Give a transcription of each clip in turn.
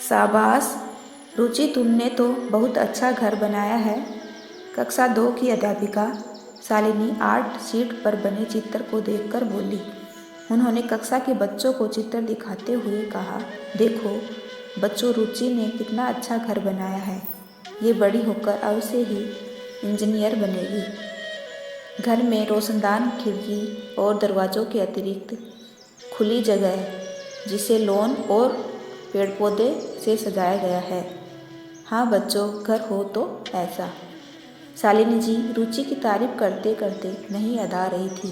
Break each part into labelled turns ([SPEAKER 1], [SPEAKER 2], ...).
[SPEAKER 1] शाबाश रुचि, तुमने तो बहुत अच्छा घर बनाया है। कक्षा 2 की अध्यापिका शालिनी आर्ट शीट पर बने चित्र को देखकर बोली। उन्होंने कक्षा के बच्चों को चित्र दिखाते हुए कहा, देखो बच्चों, रुचि ने कितना अच्छा घर बनाया है। ये बड़ी होकर अवश्य ही इंजीनियर बनेगी। घर में रोशनदान खिड़की और दरवाज़ों के अतिरिक्त खुली जगह है जिसे लॉन और पेड़ पौधे से सजाया गया है। हाँ बच्चों, घर हो तो ऐसा। शालिनी जी रुचि की तारीफ करते करते नहीं अधा रही थी।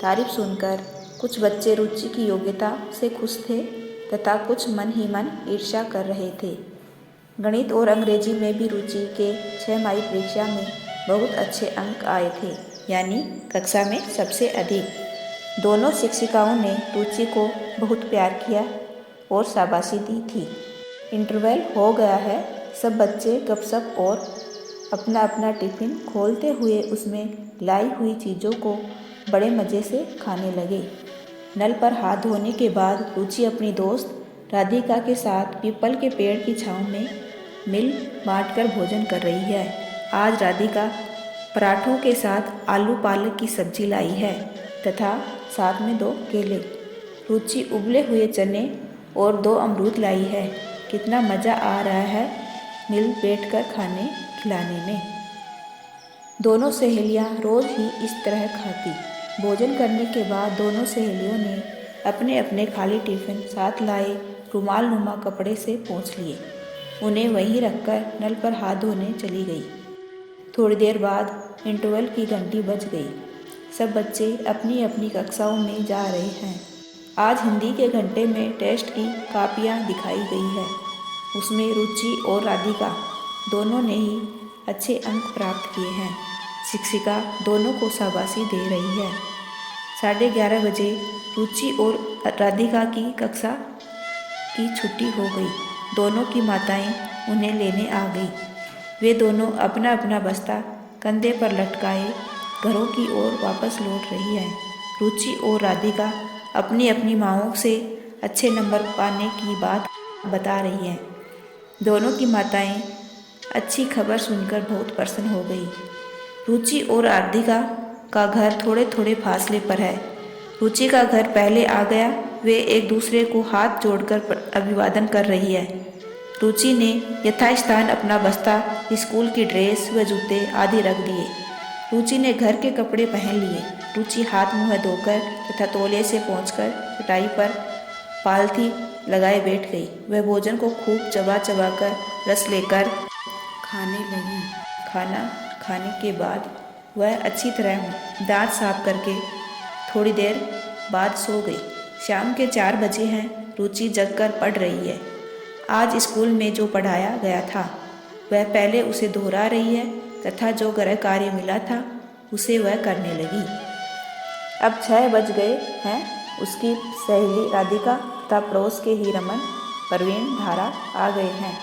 [SPEAKER 1] तारीफ सुनकर कुछ बच्चे रुचि की योग्यता से खुश थे तथा कुछ मन ही मन ईर्ष्या कर रहे थे। गणित और अंग्रेजी में भी रुचि के 6 परीक्षा में बहुत अच्छे अंक आए थे, यानी कक्षा में सबसे अधिक। दोनों शिक्षिकाओं ने रुचि को बहुत प्यार किया और शाबाशी दी थी। इंटरवल हो गया है। सब बच्चे गपशप और अपना अपना टिफ़िन खोलते हुए उसमें लाई हुई चीज़ों को बड़े मज़े से खाने लगे। नल पर हाथ धोने के बाद रुचि अपनी दोस्त राधिका के साथ पीपल के पेड़ की छाँव में मिल बांटकर भोजन कर रही है। आज राधिका पराठों के साथ आलू पालक की सब्जी लाई है तथा साथ में 2 केले। रुचि उबले हुए चने और 2 अमरूद लाई है। कितना मज़ा आ रहा है मिल बैठकर खाने खिलाने में। दोनों सहेलियां रोज़ ही इस तरह खाती। भोजन करने के बाद दोनों सहेलियों ने अपने अपने खाली टिफ़िन साथ लाए रुमाल नुमा कपड़े से पोंछ लिए। उन्हें वहीं रखकर नल पर हाथ धोने चली गई। थोड़ी देर बाद इंटरवल की घंटी बज गई। सब बच्चे अपनी अपनी कक्षाओं में जा रहे हैं। आज हिंदी के घंटे में टेस्ट की कापियाँ दिखाई गई है। उसमें रुचि और राधिका दोनों ने ही अच्छे अंक प्राप्त किए हैं। शिक्षिका दोनों को शाबाशी दे रही है। 11:30 बजे रुचि और राधिका की कक्षा की छुट्टी हो गई। दोनों की माताएं उन्हें लेने आ गई। वे दोनों अपना अपना बस्ता कंधे पर लटकाए घरों की ओर वापस लौट रही हैं। रुचि और राधिका अपनी अपनी माँओं से अच्छे नंबर पाने की बात बता रही हैं। दोनों की माताएं अच्छी खबर सुनकर बहुत प्रसन्न हो गई। रुचि और राधिका का घर थोड़े थोड़े फासले पर है। रुचि का घर पहले आ गया। वे एक दूसरे को हाथ जोड़कर अभिवादन कर रही है। रुचि ने यथास्थान अपना बस्ता, स्कूल की ड्रेस व जूते आदि रख दिए। रुचि ने घर के कपड़े पहन लिए। रुचि हाथ मुँह धोकर तथा तौलिए से पोंछकर चटाई पर पालथी लगाए बैठ गई। वह भोजन को खूब चबा चबा कर रस लेकर खाने लगी। खाना खाने के बाद वह अच्छी तरह दांत साफ करके थोड़ी देर बाद सो गई। शाम के 4 बजे हैं। रुचि जगकर पढ़ रही है। आज स्कूल में जो पढ़ाया गया था वह पहले उसे दोहरा रही है तथा जो गृह कार्य मिला था उसे वह करने लगी। अब 6 बज गए हैं। उसकी सहेली राधिका तथा पड़ोस के ही रमन, प्रवीण, धारा आ गए हैं।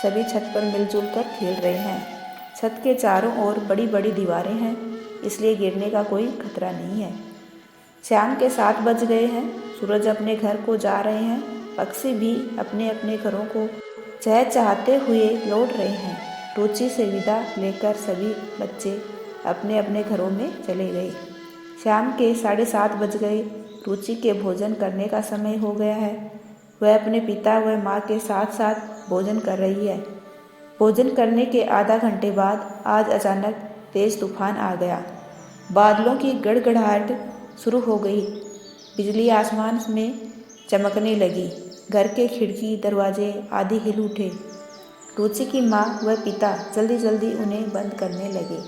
[SPEAKER 1] सभी छत पर मिलजुल कर खेल रहे हैं। छत के चारों ओर बड़ी बड़ी दीवारें हैं, इसलिए गिरने का कोई खतरा नहीं है। शाम के 7 बज गए हैं। सूरज अपने घर को जा रहे हैं। पक्षी भी अपने अपने घरों को चहचहाते हुए लौट रहे हैं। रुचि से विदा लेकर सभी बच्चे अपने अपने घरों में चले गए। शाम के 7:30 बज गए। रुचि के भोजन करने का समय हो गया है। वह अपने पिता व माँ के साथ साथ भोजन कर रही है। भोजन करने के आधा घंटे बाद आज अचानक तेज तूफान आ गया। बादलों की गड़गड़ाहट शुरू हो गई। बिजली आसमान में चमकने लगी। घर के खिड़की दरवाजे आदि हिल उठे। रुचि की माँ व पिता जल्दी जल्दी उन्हें बंद करने लगे।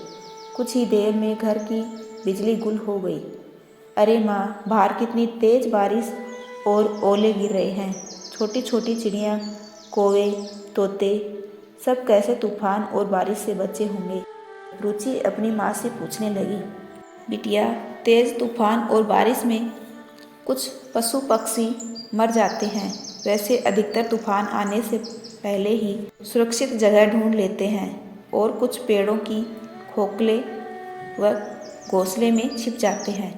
[SPEAKER 1] कुछ ही देर में घर की बिजली गुल हो गई। अरे माँ, बाहर कितनी तेज बारिश और ओले गिर रहे हैं। छोटी छोटी चिड़ियाँ, कौवे, तोते सब कैसे तूफान और बारिश से बचे होंगे। रुचि अपनी माँ से पूछने लगी, बिटिया, तेज तूफान और बारिश में कुछ पशु पक्षी मर जाते हैं। वैसे अधिकतर तूफान आने से पहले ही सुरक्षित जगह ढूंढ लेते हैं और कुछ पेड़ों की खोखले व घोंसले में छिप जाते हैं।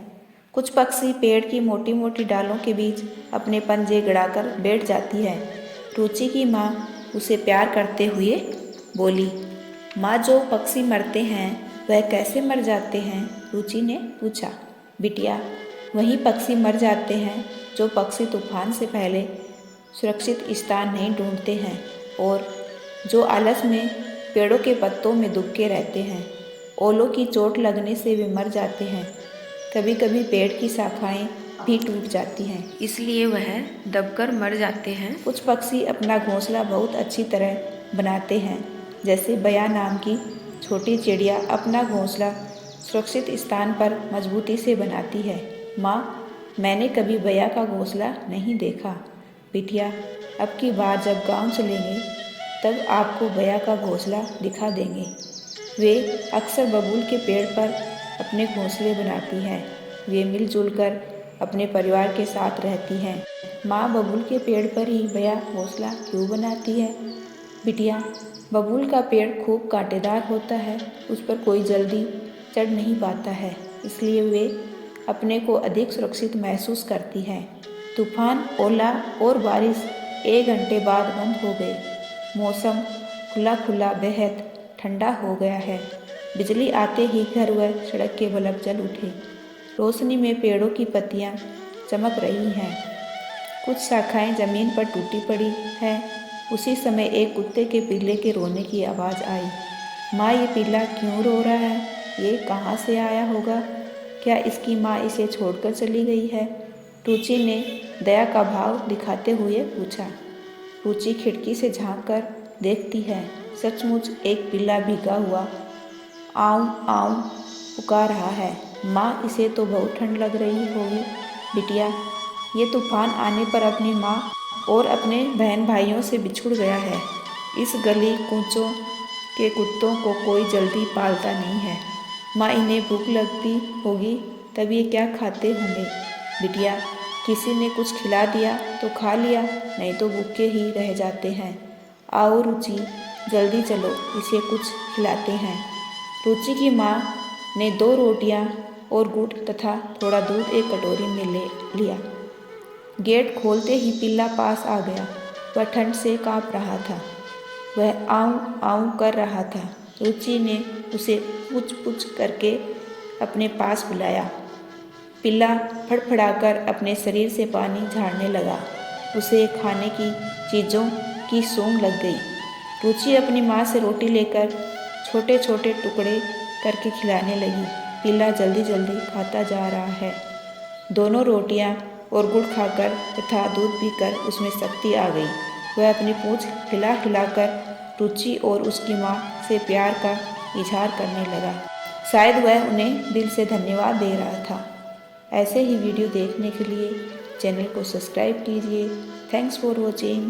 [SPEAKER 1] कुछ पक्षी पेड़ की मोटी मोटी डालों के बीच अपने पंजे गड़ाकर बैठ जाती है। रुचि की माँ उसे प्यार करते हुए बोली। माँ, जो पक्षी मरते हैं वह कैसे मर जाते हैं? रुचि ने पूछा। बिटिया, वही पक्षी मर जाते हैं जो पक्षी तूफान से पहले सुरक्षित स्थान नहीं ढूंढते हैं और जो आलस में पेड़ों के पत्तों में दुबके रहते हैं। ओलों की चोट लगने से वे मर जाते हैं। कभी कभी पेड़ की शाखाएं भी टूट जाती हैं, इसलिए वह दबकर मर जाते हैं। कुछ पक्षी अपना घोंसला बहुत अच्छी तरह बनाते हैं, जैसे बया नाम की छोटी चिड़िया अपना घोंसला सुरक्षित स्थान पर मजबूती से बनाती है। माँ, मैंने कभी बया का घोंसला नहीं देखा। बिटिया, अब की बार जब गांव चलेंगे तब आपको बया का घोंसला दिखा देंगे। वे अक्सर बबूल के पेड़ पर अपने घोंसले बनाती हैं। वे मिलजुल कर अपने परिवार के साथ रहती हैं। माँ, बबूल के पेड़ पर ही बया घोंसला क्यों बनाती है? बिटिया, बबूल का पेड़ खूब कांटेदार होता है, उस पर कोई जल्दी चढ़ नहीं पाता है, इसलिए वे अपने को अधिक सुरक्षित महसूस करती हैं। तूफान, ओला और बारिश 1 घंटे बाद बंद हो गए। मौसम खुला खुला बेहद ठंडा हो गया है। बिजली आते ही घर व सड़क के बल्ब जल उठे। रोशनी में पेड़ों की पत्तियां चमक रही हैं। कुछ शाखाएं जमीन पर टूटी पड़ी हैं। उसी समय एक कुत्ते के पिल्ले के रोने की आवाज़ आई। माँ, ये पिल्ला क्यों रो रहा है? ये कहाँ से आया होगा? क्या इसकी माँ इसे छोड़कर चली गई है? रुचि ने दया का भाव दिखाते हुए पूछा। रुचि खिड़की से झांक कर देखती है। सचमुच एक पिल्ला भीगा हुआ आऊं आऊं पुकार रहा है। माँ, इसे तो बहुत ठंड लग रही होगी। बिटिया, ये तूफान आने पर अपनी माँ और अपने बहन भाइयों से बिछुड़ गया है। इस गली कूचों के कुत्तों को कोई जल्दी पालता नहीं है। माँ, इन्हें भूख लगती होगी, तब ये क्या खाते होंगे। बिटिया, किसी ने कुछ खिला दिया तो खा लिया, नहीं तो भूखे ही रह जाते हैं। आओ रुचि, जल्दी चलो, इसे कुछ खिलाते हैं। रुचि की माँ ने 2 रोटियां और गुड़ तथा थोड़ा दूध एक कटोरी में ले लिया। गेट खोलते ही पिल्ला पास आ गया। वह ठंड से काँप रहा था। वह आऊं आऊं कर रहा था। रुचि ने उसे पूछ पूछ करके अपने पास बुलाया। पिल्ला फड़फड़ाकर अपने शरीर से पानी झाड़ने लगा। उसे खाने की चीज़ों की सूंघ लग गई। रुचि अपनी माँ से रोटी लेकर छोटे छोटे टुकड़े करके खिलाने लगी। पिल्ला जल्दी जल्दी खाता जा रहा है। दोनों रोटियां और गुड़ खाकर तथा दूध पीकर उसमें शक्ति आ गई। वह अपनी पूंछ हिला हिलाकर रुचि और उसकी माँ से प्यार का इजहार करने लगा। शायद वह उन्हें दिल से धन्यवाद दे रहा था। ऐसे ही वीडियो देखने के लिए चैनल को सब्सक्राइब कीजिए। Thanks for watching.